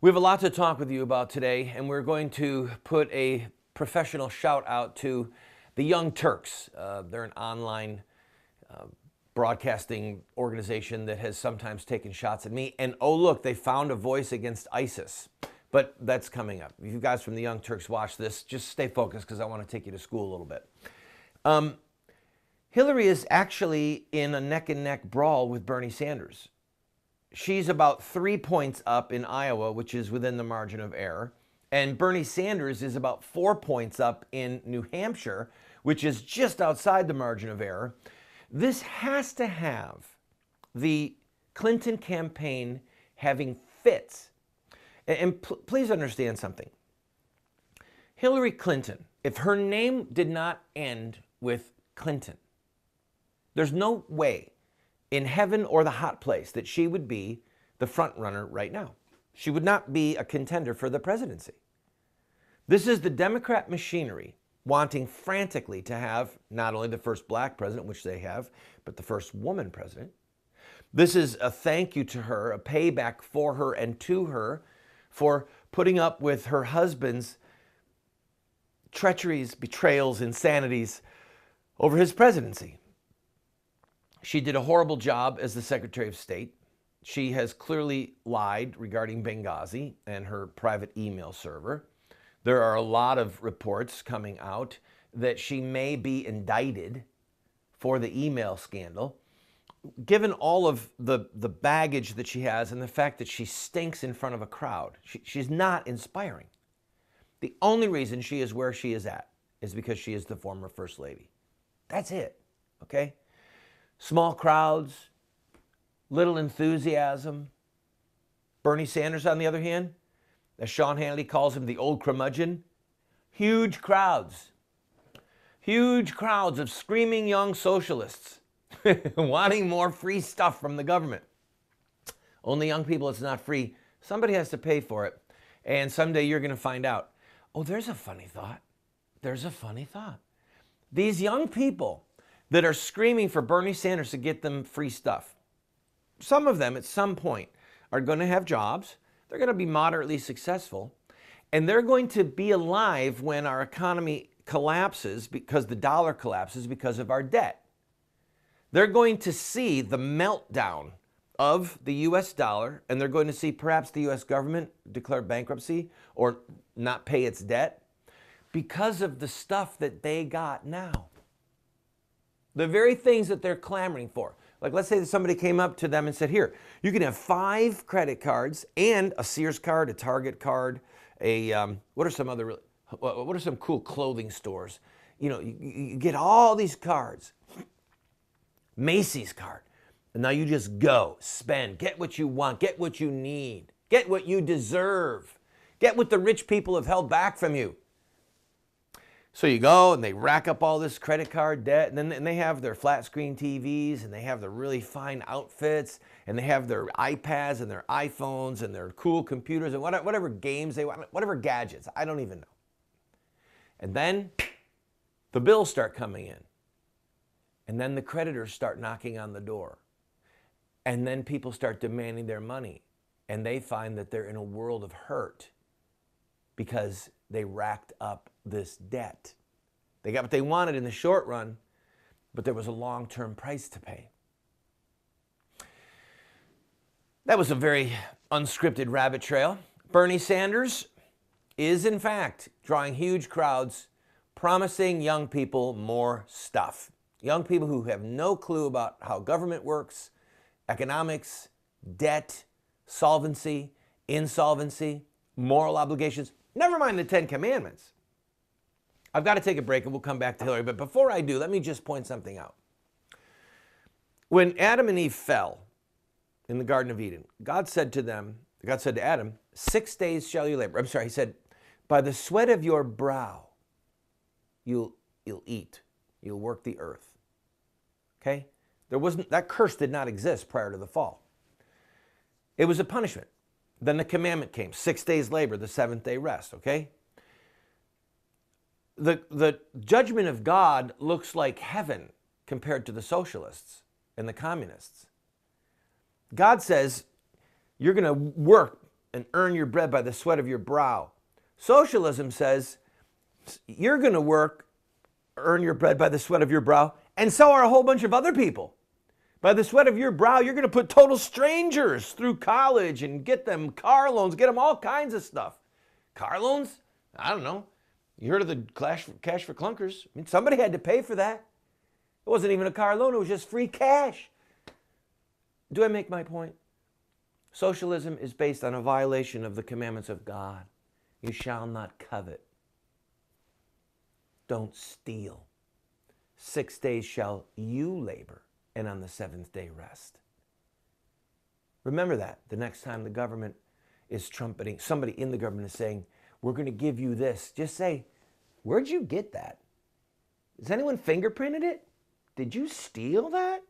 We have a lot to talk with you about today, and we're going to put a professional shout out to the Young Turks. They're an online broadcasting organization that has sometimes taken shots at me. And oh, look, they found a voice against ISIS. But that's coming up. If you guys from the Young Turks watch this, just stay focused because I want to take you to school a little bit. Hillary is actually in a neck-and-neck brawl with Bernie Sanders. She's about 3 points up in Iowa, which is within the margin of error. And Bernie Sanders is about 4 points up in New Hampshire, which is just outside the margin of error. This has to have the Clinton campaign having fits. And please understand something. Hillary Clinton, if her name did not end with Clinton, there's no way in heaven or the hot place that she would be the front runner right now. She would not be a contender for the presidency. This is the Democrat machinery wanting frantically to have not only the first black president, which they have, but the first woman president. This is a thank you to her, a payback for her and to her for putting up with her husband's treacheries, betrayals, insanities over his presidency. She did a horrible job as the Secretary of State. She has clearly lied regarding Benghazi and her private email server. There are a lot of reports coming out that she may be indicted for the email scandal. Given all of the baggage that she has and the fact that she stinks in front of a crowd, she's not inspiring. The only reason she is where she is at is because she is the former First Lady. That's it, okay? Small crowds, little enthusiasm. Bernie Sanders, on the other hand, as Sean Hannity calls him, the old curmudgeon, huge crowds of screaming young socialists wanting more free stuff from the government. Only young people, it's not free. Somebody has to pay for it. And someday you're going to find out. Oh, there's a funny thought. There's a funny thought. These young people that are screaming for Bernie Sanders to get them free stuff, some of them at some point are going to have jobs. They're going to be moderately successful. And they're going to be alive when our economy collapses because the dollar collapses because of our debt. They're going to see the meltdown of the U.S. dollar, and they're going to see perhaps the U.S. government declare bankruptcy or not pay its debt because of the stuff that they got now. The very things that they're clamoring for. Like, let's say that somebody came up to them and said, here, you can have 5 credit cards and a Sears card, a Target card, what are some cool clothing stores? You know, you get all these cards. Macy's card. And now you just go, spend, get what you want, get what you need, get what you deserve, get what the rich people have held back from you. So you go and they rack up all this credit card debt, and then they have their flat screen TVs, and they have their really fine outfits, and they have their iPads and their iPhones and their cool computers and whatever games they want, whatever gadgets, I don't even know. And then the bills start coming in. And then the creditors start knocking on the door. And then people start demanding their money. And they find that they're in a world of hurt because they racked up this debt. They got what they wanted in the short run, but there was a long-term price to pay. That was a very unscripted rabbit trail. Bernie Sanders is, in fact, drawing huge crowds, promising young people more stuff. Young people who have no clue about how government works, economics, debt, solvency, insolvency, moral obligations, never mind the 10 Commandments. I've got to take a break and we'll come back to Hillary, but before I do, let me just point something out. When Adam and Eve fell in the Garden of Eden, God said to Adam, 6 days shall you labor. He said, by the sweat of your brow, you'll eat. You'll work the earth. Okay? That curse did not exist prior to the fall. It was a punishment. Then the commandment came, 6 days labor, the 7th day rest, okay? The judgment of God looks like heaven compared to the socialists and the communists. God says, you're going to work and earn your bread by the sweat of your brow. Socialism says you're going to work, earn your bread by the sweat of your brow, and so are a whole bunch of other people. By the sweat of your brow, you're going to put total strangers through college and get them car loans, get them all kinds of stuff. Car loans? I don't know. You heard of the Cash for Clunkers? I mean, somebody had to pay for that. It wasn't even a car loan. It was just free cash. Do I make my point? Socialism is based on a violation of the commandments of God. You shall not covet. Don't steal. 6 days shall you labor, and on the seventh day rest. Remember that the next time the government is trumpeting, somebody in the government is saying, we're going to give you this. Just say, where'd you get that? Has anyone fingerprinted it? Did you steal that?